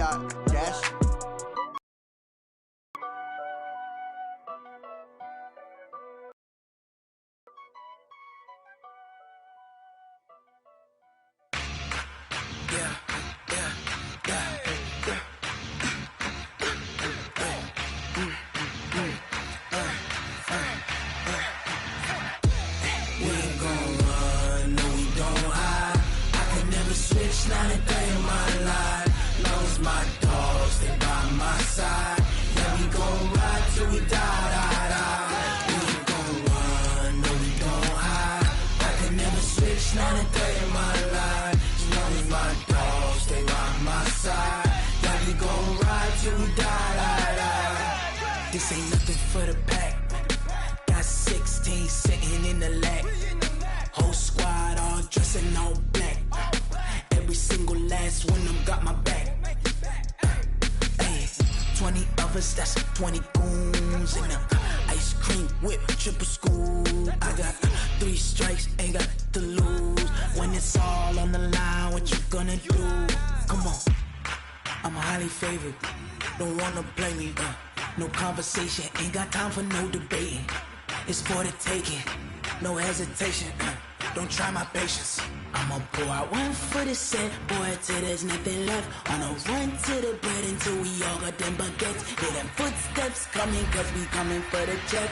Dash. Not a day in my life. Knows my dogs, they by my side. Yeah, we gon' ride till we die, die, die. We ain't gon' run, no, we don't hide. I can never switch, not a day in my life. Knows my dogs, they by my side. Yeah, we gon' ride till we die, die, die. This ain't nothing for the pack. Got 16 sitting in the lap. Whole squad all dressing all black. Every single last one of them got my back. Hey, 20 of us, that's 20 goons. And ice cream whip, triple scoop. I got 3 strikes, ain't got to lose. When it's all on the line, what you gonna do? Come on, I'm highly favored. Don't wanna play me, no conversation. Ain't got time for no debating. It's for the taking, no hesitation. Don't try my patience. I'ma pour out one for the set, boy, till there's nothing left. On a run to the bread until we all got them baguettes. Hear them footsteps coming, cause we coming for the check.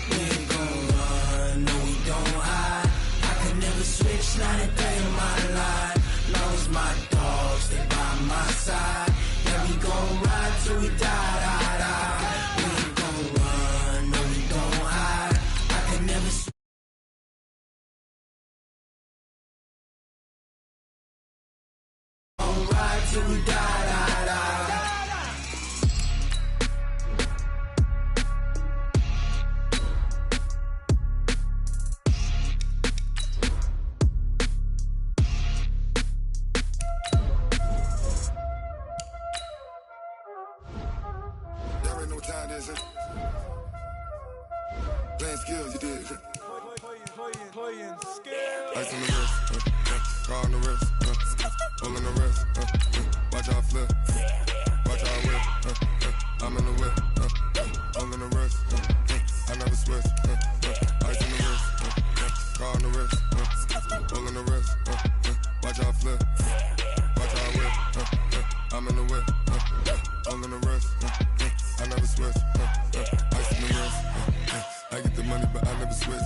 We ain't gon' run, no, we don't hide. I can never switch, not a day in my life. Knows my dogs, they by my side. Yeah, we gon' ride till we die, die, die. We ain't gon' run, no, we don't hide. I can never switch. Ride till we die, die, die. Y'all already know what time it is, huh? Playing skills, you did. Playing skills. Ice on the wrist, car on the wrist, hole in the wrist, watch out flip, watch out whip, I'm in the whip, hole in the wrist, I never switch, ice on the wrist, car on the wrist, hole in the wrist, watch out flip, watch out whip, I'm in the whip, hole in the wrist, I never switch, ice on the wrist, I get the money but I never switch.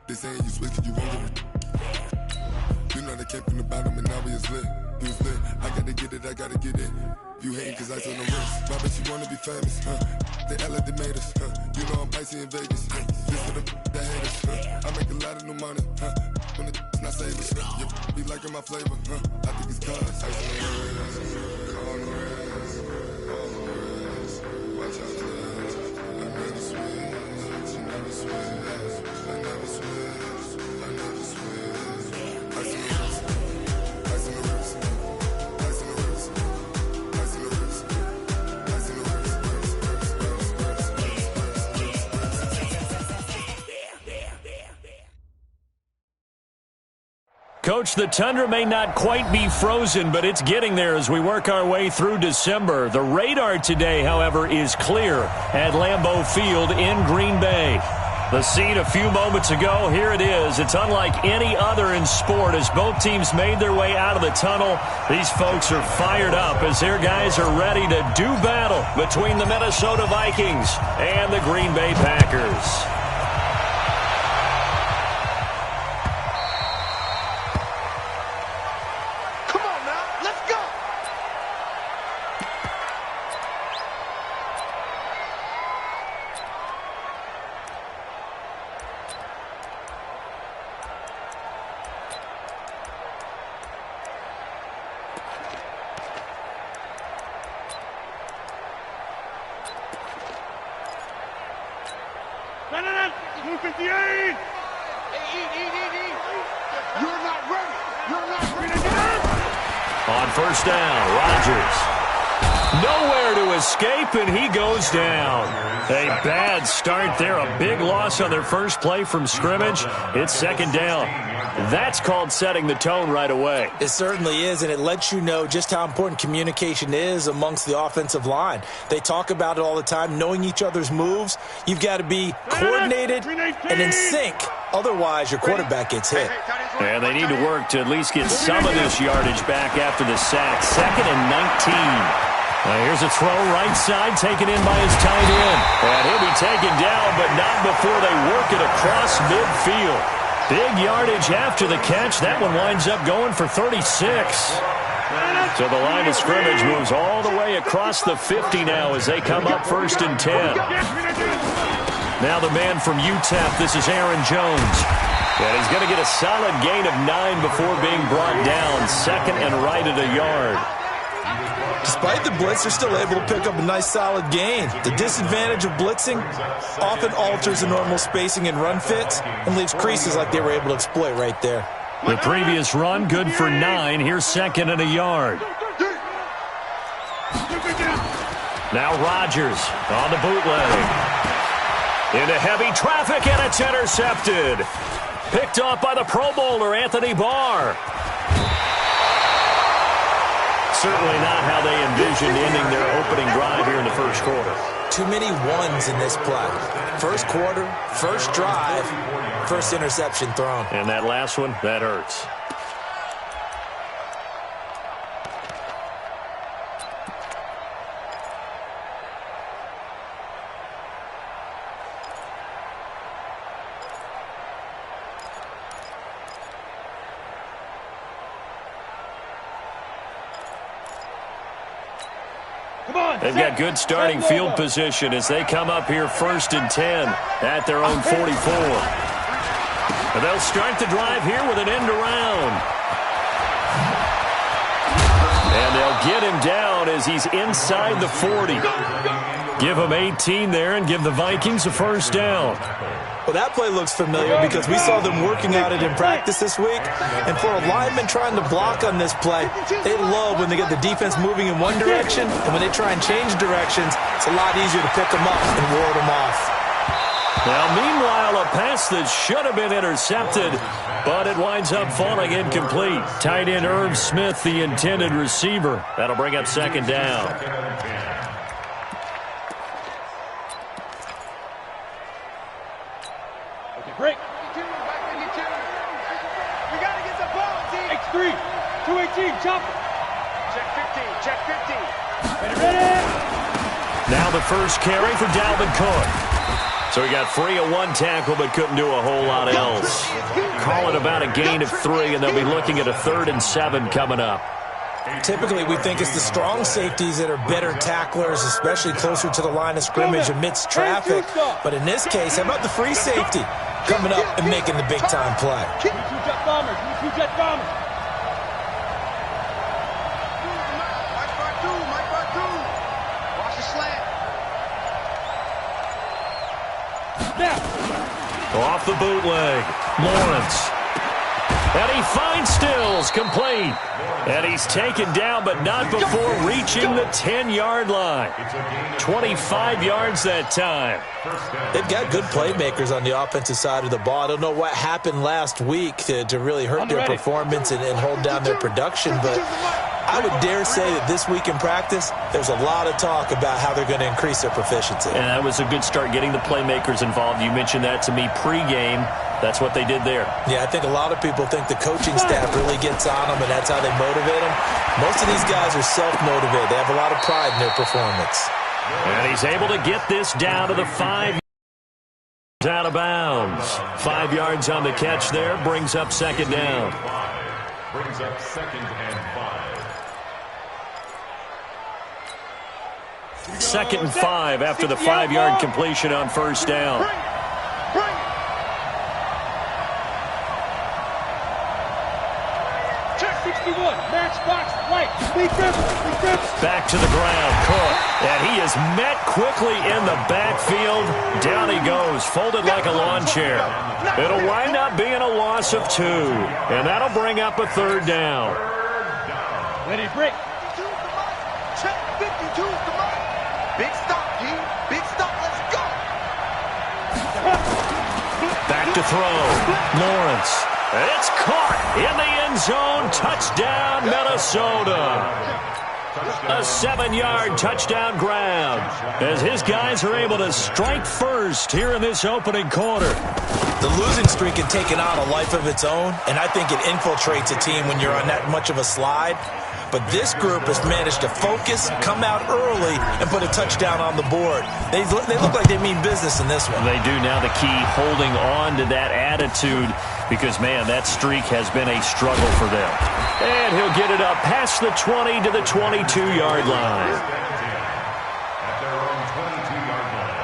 They saying you switch 'cause you won't get it. You know they came from the bottom and now we is lit. You was lit, I gotta get it, I gotta get it. You hating 'cause ice on the wrist. Why bet you wanna be famous, They act like they made us, You know I'm icy in Vegas, This for the that hate us, I make a lot of new money, When the not save us, You be liking my flavor, I think it's cause ice on the wrist, on the wrist, on the wrist. Watch out, cuz I never switch, you never switch. I never switch, I never switch. Ice in the wrist, ice in the wrist, ice in the wrist, ice in the wrist, ice in the wrist, Coach, the tundra may not quite be frozen, but it's getting there as we work our way through December. The radar today, however, is clear at Lambeau Field in Green Bay. The scene a few moments ago, here it is. It's unlike any other in sport as both teams made their way out of the tunnel. These folks are fired up as their guys are ready to do battle between the Minnesota Vikings and the Green Bay Packers. On first down, Rodgers. Nowhere to escape, and he goes down. A bad start there. A big loss on their first play from scrimmage. It's second down. That's called setting the tone right away. It certainly is, and it lets you know just how important communication is amongst the offensive line. They talk about it all the time, knowing each other's moves. You've got to be coordinated and in sync. Otherwise, your quarterback gets hit. And they need to work to at least get some of this yardage back after the sack. 2nd and 19. Here's a throw right side, taken in by his tight end. And he'll be taken down, but not before they work it across midfield. Big yardage after the catch. That one winds up going for 36. So the line of scrimmage moves all the way across the 50 now as they come up 1st and 10. Now the man from UTEP, this is Aaron Jones. And he's going to get a solid gain of 9 before being brought down. 2nd and right at a yard. Despite the blitz, they're still able to pick up a nice solid gain. The disadvantage of blitzing often alters the normal spacing and run fits and leaves creases like they were able to exploit right there. The previous run, good for 9. Here's 2nd and a yard. Now Rodgers on the bootleg. Into heavy traffic, and it's intercepted. Picked off by the Pro Bowler, Anthony Barr. Certainly not how they envisioned ending their opening drive here in the first quarter. Too many ones in this play. First quarter, first drive, first interception thrown. And that last one, that hurts. They've got good starting field position as they come up here 1st and 10 at their own 44. And they'll start the drive here with an end around. And they'll get him down as he's inside the 40. Give him 18 there and give the Vikings a first down. Well, that play looks familiar because we saw them working at it in practice this week. And for a lineman trying to block on this play, they love when they get the defense moving in one direction. And when they try and change directions, it's a lot easier to pick them up and ward them off. Now, meanwhile, a pass that should have been intercepted, but it winds up falling incomplete. Tight end Irv Smith, the intended receiver. That'll bring up 2nd down. Break. We got to get the ball, team. X3, 218, jump. Check 15. Ready. Now the first carry for Dalvin Cook. So he got free of 1 tackle, but couldn't do a whole lot else. Calling about a gain of 3, and they'll be looking at a 3rd and 7 coming up. Typically, we think it's the strong safeties that are better tacklers, especially closer to the line of scrimmage amidst traffic. But in this case, how about the free safety coming up and making the big-time play? Two-jet bombers. Watch the slant. Off the bootleg, Lawrence. And he finds Stills, complete. And he's taken down, but not before reaching the 10-yard line. 25 yards that time. They've got good playmakers on the offensive side of the ball. I don't know what happened last week to really hurt their performance and hold down their production, but I would dare say that this week in practice, there's a lot of talk about how they're going to increase their proficiency. And that was a good start, getting the playmakers involved. You mentioned that to me pregame. That's what they did there. Yeah, I think a lot of people think the coaching staff really gets on them, and that's how they motivate them. Most of these guys are self-motivated. They have a lot of pride in their performance. And he's able to get this down to the 5 out of bounds. 5 yards on the catch there, brings up 2nd down. Brings up 2nd and 5. 2nd and 5 after the 5-yard completion on 1st down. Back to the ground, Cook. And he is met quickly in the backfield. Down he goes, folded like a lawn chair. It'll wind up being a loss of 2. And that'll bring up a 3rd down. Ready, break. Check. 52, come on. Big stop, G. Big stop, let's go. Back to throw. Lawrence. It's caught in the end zone. Touchdown, Minnesota. A 7-yard touchdown grab as his guys are able to strike first here in this opening quarter. The losing streak had taken on a life of its own, and I think it infiltrates a team when you're on that much of a slide. But this group has managed to focus, come out early, and put a touchdown on the board. They look like they mean business in this one. They do. Now the key, holding on to that attitude, because, man, that streak has been a struggle for them. And he'll get it up past the 20 to the 22-yard line. At their own 22-yard line.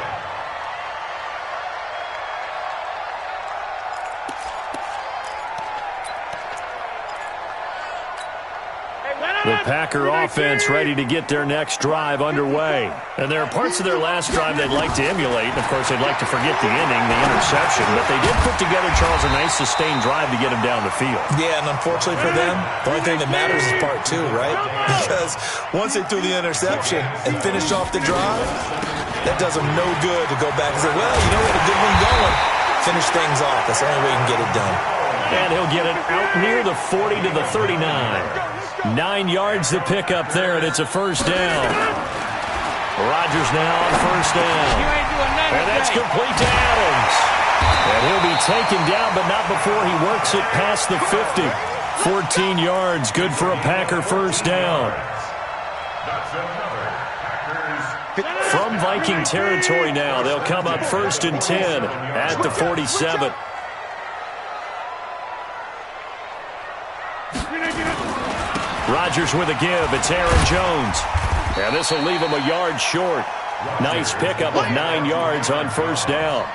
The Packer offense ready to get their next drive underway. And there are parts of their last drive they'd like to emulate. And, of course, they'd like to forget the ending, the interception. But they did put together, Charles, a nice sustained drive to get him down the field. Yeah, and unfortunately for them, the only thing that matters is part two, right? Because once they threw the interception and finished off the drive, that does them no good to go back and say, well, you know what, a good one going. Finish things off. That's the only way you can get it done. And he'll get it out near the 40 to the 39. 9 yards to pick up there, and it's a first down. Rodgers now on first down. And that's complete to Adams. And he'll be taken down, but not before he works it past the 50. 14 yards, good for a Packer first down. From Viking territory now, they'll come up 1st and 10 at the 47. Rodgers with a give. It's Aaron Jones. And this will leave him a yard short. Nice pickup of 9 yards on first down.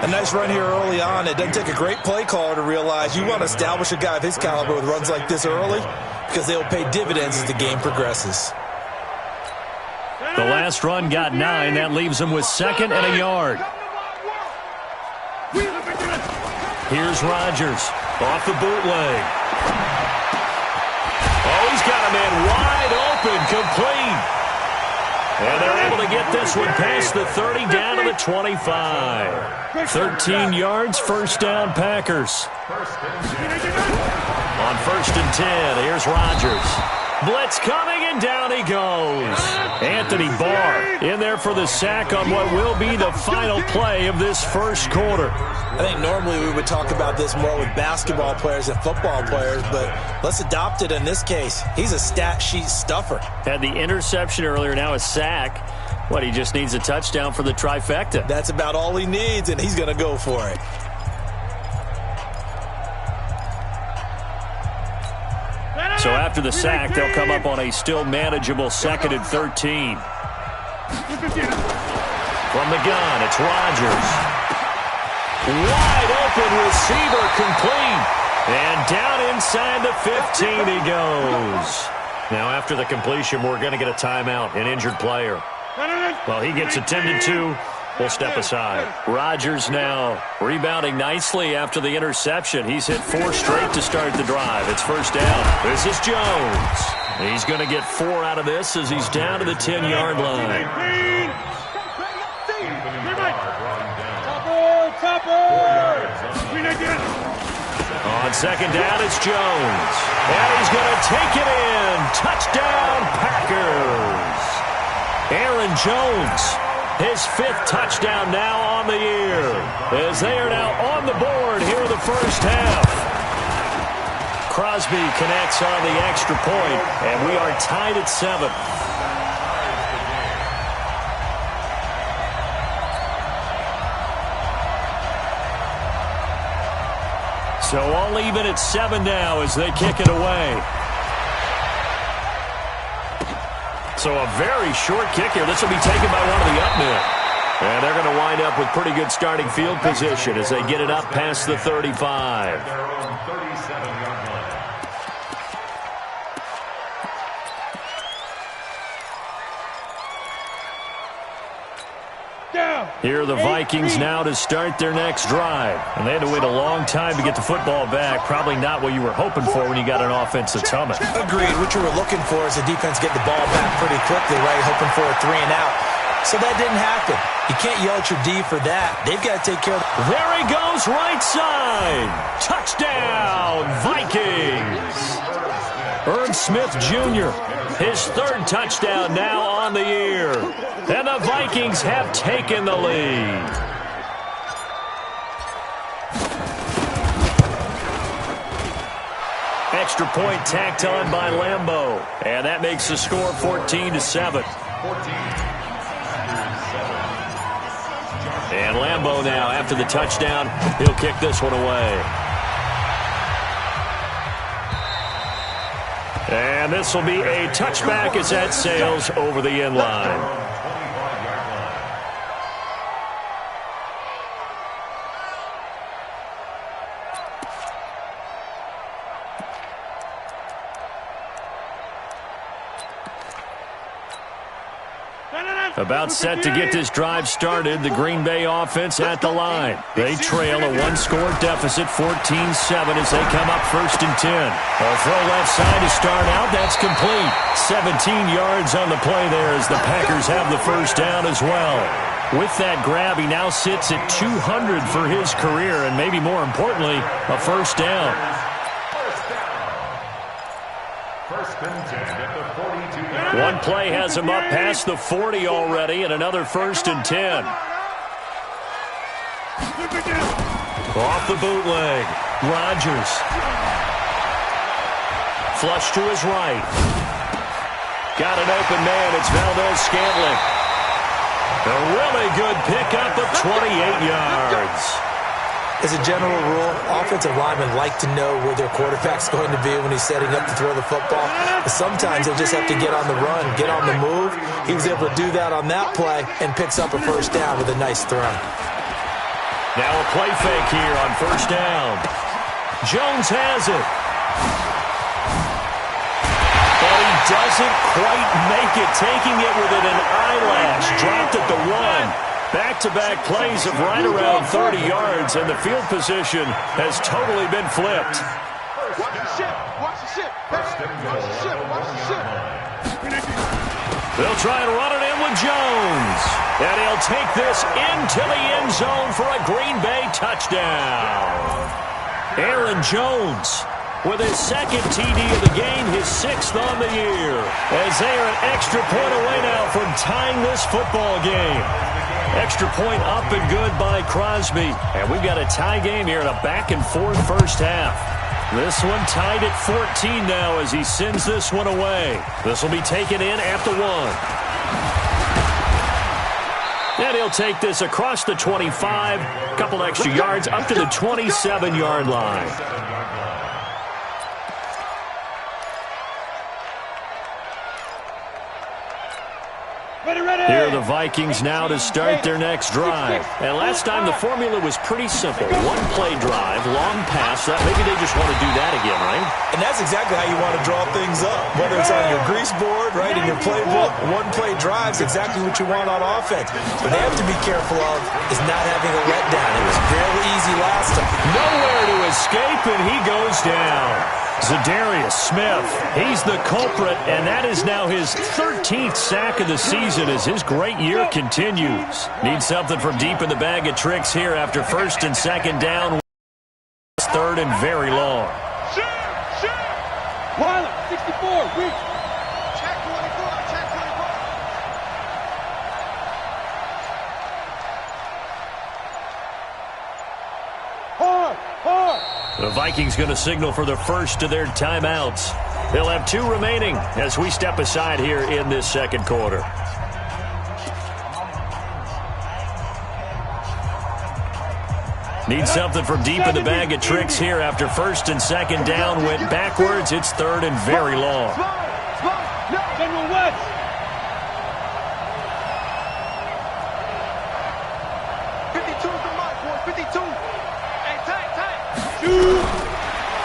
A nice run here early on. It doesn't take a great play caller to realize you want to establish a guy of his caliber with runs like this early because they will pay dividends as the game progresses. The last run got 9. That leaves him with 2nd and a yard. Here's Rodgers off the bootleg. Oh, he's got a man wide open, complete. And they're able to get this one past the 30 down to the 25. 13 yards, first down, Packers. On 1st and 10, here's Rodgers. Blitz coming, and down he goes. Anthony Barr in there for the sack on what will be the final play of this first quarter. I think normally we would talk about this more with basketball players and football players, but let's adopt it in this case. He's a stat sheet stuffer. Had the interception earlier, now a sack. What, he just needs a touchdown for the trifecta. That's about all he needs, and he's going to go for it. So after the sack, they'll come up on a still manageable 2nd and 13. From the gun, it's Rodgers. Wide open receiver, complete. And down inside the 15 he goes. Now after the completion, we're going to get a timeout, an injured player. Well, he gets attended to. We'll step aside. Rodgers now rebounding nicely after the interception. He's hit 4 straight to start the drive. It's first down. This is Jones. He's going to get 4 out of this as he's down to the 10-yard line. On 2nd down, it's Jones. And he's going to take it in. Touchdown, Packers. Aaron Jones, his 5th touchdown now on the year, as they are now on the board here in the first half. Crosby connects on the extra point, and we are tied at 7. So all even at 7 now as they kick it away. So a very short kick here. This will be taken by one of the up men. And they're going to wind up with pretty good starting field position as they get it up past the 35. Down. Here are the Vikings now to start their next drive. And they had to wait a long time to get the football back. Probably not what you were hoping for when you got an offense that's humming. Agreed. What you were looking for is the defense get the ball back pretty quickly, right? Hoping for a 3 and out. So that didn't happen. You can't yell at your D for that. They've got to take care of it. There he goes, right side. Touchdown, Vikings. Irv Smith Jr., his 3rd touchdown now on the year. And the Vikings have taken the lead. Extra point tacked on by Lambeau. And that makes the score 14-7. And Lambeau now, after the touchdown, he'll kick this one away. And this will be a touchback as that sails over the end line. About set to get this drive started, the Green Bay offense at the line. They trail a 1-score deficit, 14-7 as they come up 1st and 10. A throw left side to start out. That's complete. 17 yards on the play there as the Packers have the first down as well. With that grab, he now sits at 200 for his career, and maybe more importantly, a first down. One play has him up past the 40 already, and another 1st and 10. Off the bootleg. Rodgers. Flush to his right. Got an open man. It's Valdez-Scantling. A really good pickup of 28 yards. As a general rule, offensive linemen like to know where their quarterback's going to be when he's setting up to throw the football. But sometimes they just have to get on the run, get on the move. He was able to do that on that play and picks up a first down with a nice throw. Now a play fake here on first down. Jones has it. But he doesn't quite make it, taking it within an eyelash. Dropped at the 1. Back-to-back plays of right around 30 yards, and the field position has totally been flipped. Watch the ship. Watch the ship. Watch the ship. Watch the ship. They'll try and run it in with Jones. And he'll take this into the end zone for a Green Bay touchdown. Aaron Jones with his 2nd TD of the game, his 6th on the year. As they are an extra point away now from tying this football game. Extra point up and good by Crosby. And we've got a tie game here in a back-and-forth first half. This one tied at 14 now as he sends this one away. This will be taken in at the 1. And he'll take this across the 25. A couple extra yards up to the 27-yard line. Here are the Vikings now to start their next drive. And last time the formula was pretty simple. 1-play drive, long pass. Maybe they just want to do that again, right? And that's exactly how you want to draw things up. Whether it's on your grease board, right, in your playbook, 1-play drives, exactly what you want on offense. What they have to be careful of is not having a letdown. It was fairly easy last time. Nowhere to escape, and he goes down. Zadarius Smith, he's the culprit, and that is now his 13th sack of the season as his great year continues. Needs something from deep in the bag of tricks here after 1st and 2nd down. 3rd and very long. Wilder, 64, weak. Check 24, check 24. Hard. The Vikings going to signal for the first of their timeouts. They'll have 2 remaining as we step aside here in this 2nd quarter. Need something from deep in the bag of tricks here after 1st and 2nd down. Went backwards. It's 3rd and very long. General West.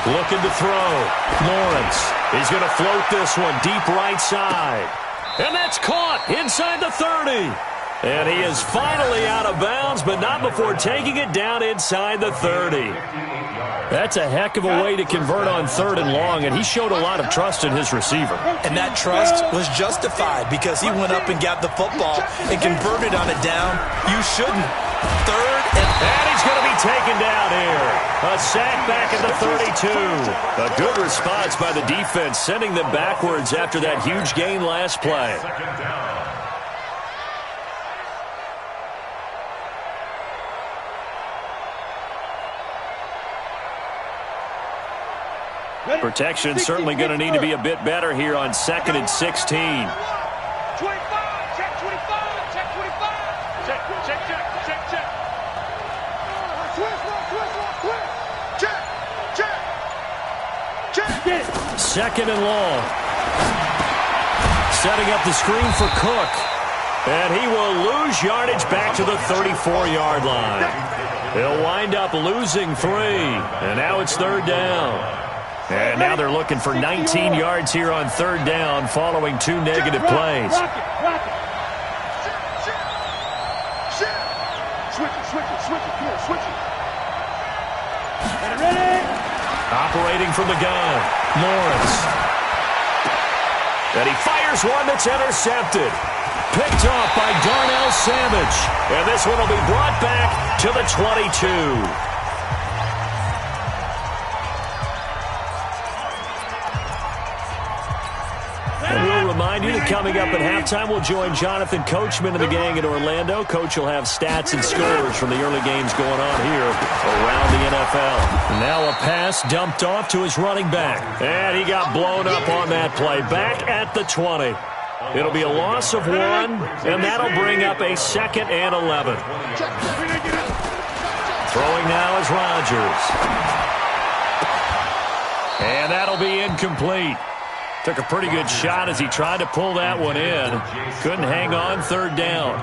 Looking to throw. Lawrence. He's going to float this one deep right side. And that's caught inside the 30. And he is finally out of bounds, but not before taking it down inside the 30. That's a heck of a way to convert on 3rd and long, and he showed a lot of trust in his receiver. And that trust was justified because he went up and got the football and converted on it down. You shouldn't. 3rd and he's going to be taken down here. A sack back at the 32. A good response by the defense, sending them backwards after that huge gain last play. Protection certainly going to need to be a bit better here on 2nd and 16. 25, check 25, check 25. Check. Check. 2nd and long. Setting up the screen for Cook. And he will lose yardage back to the 34-yard line. He'll wind up losing 3. And now it's 3rd down. And now they're looking for 19 yards here on 3rd down following 2 negative plays. Rock it. Switch it. Come on, switch it. And ready. Operating from the gun, Lawrence. And he fires one that's intercepted. Picked off by Darnell Savage. And this one will be brought back to the 22. And we'll remind you that coming up at halftime, we'll join Jonathan Coachman and the gang in Orlando. Coach will have stats and scores from the early games going on here around the NFL. And now a pass dumped off to his running back. And he got blown up on that play. Back at the 20. It'll be a loss of 1, and that'll bring up a 2nd and 11. Throwing now is Rodgers. And that'll be incomplete. Took a pretty good shot as he tried to pull that one in. Couldn't hang on 3rd down.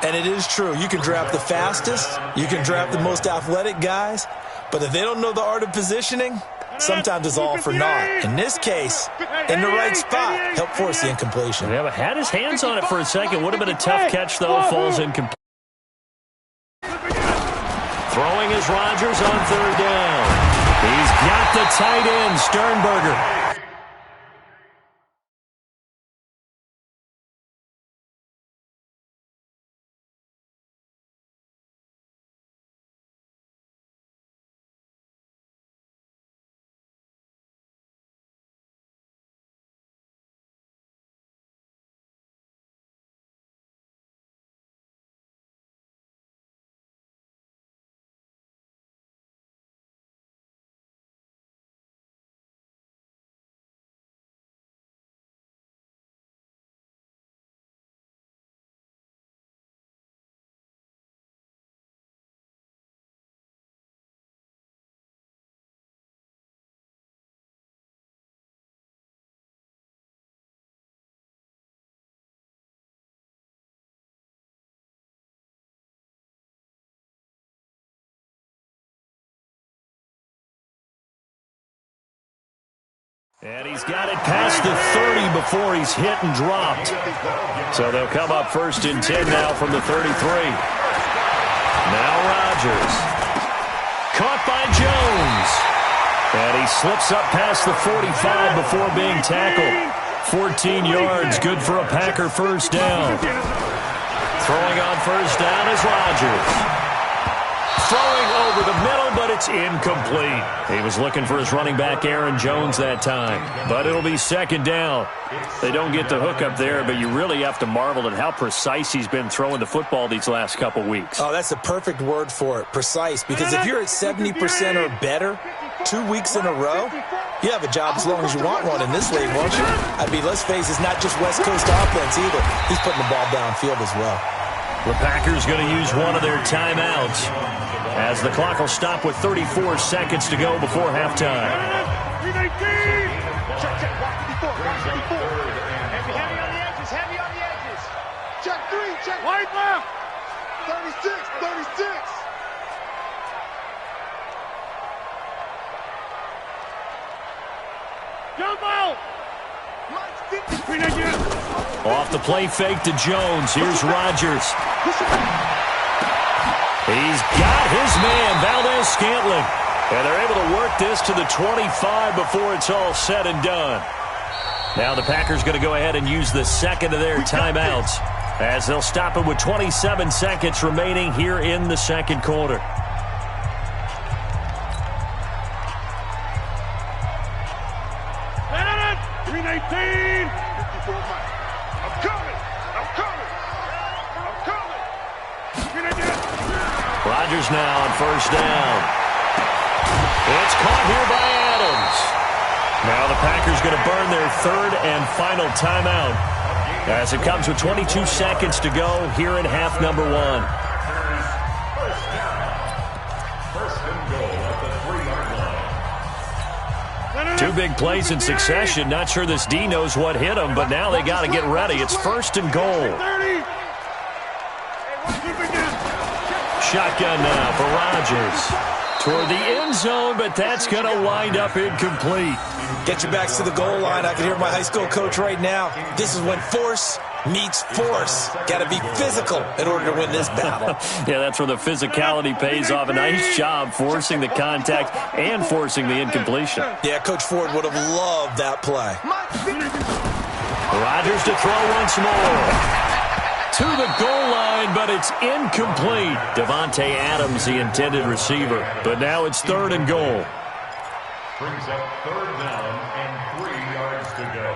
And it is true. You can draft the fastest. You can draft the most athletic guys. But if they don't know the art of positioning, sometimes it's all for naught. In this case, in the right spot, helped force the incompletion. Yeah, but had his hands on it for a second. Would have been a tough catch, though. Falls incomplete. Throwing is Rodgers on 3rd down. He's got the tight end, Sternberger. And he's got it past the 30 before he's hit and dropped. So they'll come up 1st and 10 now from the 33. Now Rodgers. Caught by Jones. And he slips up past the 45 before being tackled. 14 yards, good for a Packer 1st down. Throwing on 1st down is Rodgers. Throwing over the middle, but it's incomplete. He was looking for his running back, Aaron Jones, that time. But it'll be 2nd down. They don't get the hook up there, but you really have to marvel at how precise he's been throwing the football these last couple weeks. Oh, that's a perfect word for it, precise. Because if you're at 70% or better 2 weeks in a row, you have a job as long as you want one in this league, won't you? I mean, let's face it, it's not just West Coast offense either. He's putting the ball downfield as well. The Packers going to use one of their timeouts, as the clock will stop with 34 seconds to go before halftime. Check. Heavy on the edges. Check 3, check. Wide left. 36. Jump out. Off the play fake to Jones. Here's Rodgers. He's got his man, Valdez-Scantling. And they're able to work this to the 25 before it's all said and done. Now the Packers going to go ahead and use the second of their timeouts as they'll stop it with 27 seconds remaining here in the second quarter. Rodgers now on first down. It's caught here by Adams. Now the Packers going to burn their third and final timeout as it comes with 22 seconds to go here in half number one. Two big plays in succession. Not sure this D knows what hit him, but now they got to get ready. It's first and goal. Shotgun now for Rodgers. Toward the end zone, but that's going to wind up incomplete. Get your backs to the goal line. I can hear my high school coach right now. This is when force meets force. Got to be physical in order to win this battle. Yeah, that's where the physicality pays off. A nice job forcing the contact and forcing the incompletion. Yeah, Coach Ford would have loved that play. Rodgers to throw once more. To the goal line, but it's incomplete. Davante Adams, the intended receiver. But now it's third and goal. Brings up third down and 3 yards to go.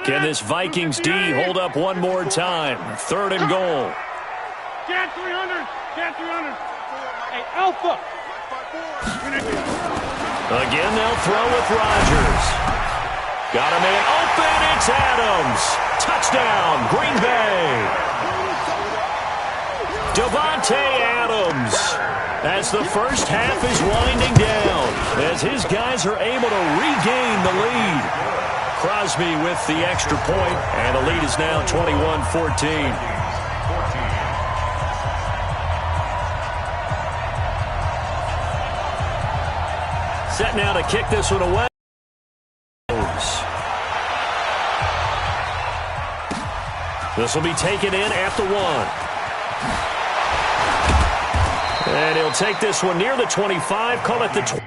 Can this Vikings D hold up one more time? Third and goal. Get 300. Get 300. Hey, Alpha. Again, they'll throw with Rodgers. Got a man open. It's Adams. Touchdown, Green Bay. Davante Adams as the first half is winding down, as his guys are able to regain the lead. Crosby with the extra point, and the lead is now 21-14. Set now to kick this one away. This will be taken in at the 1. And he'll take this one near the 25, call it the 20.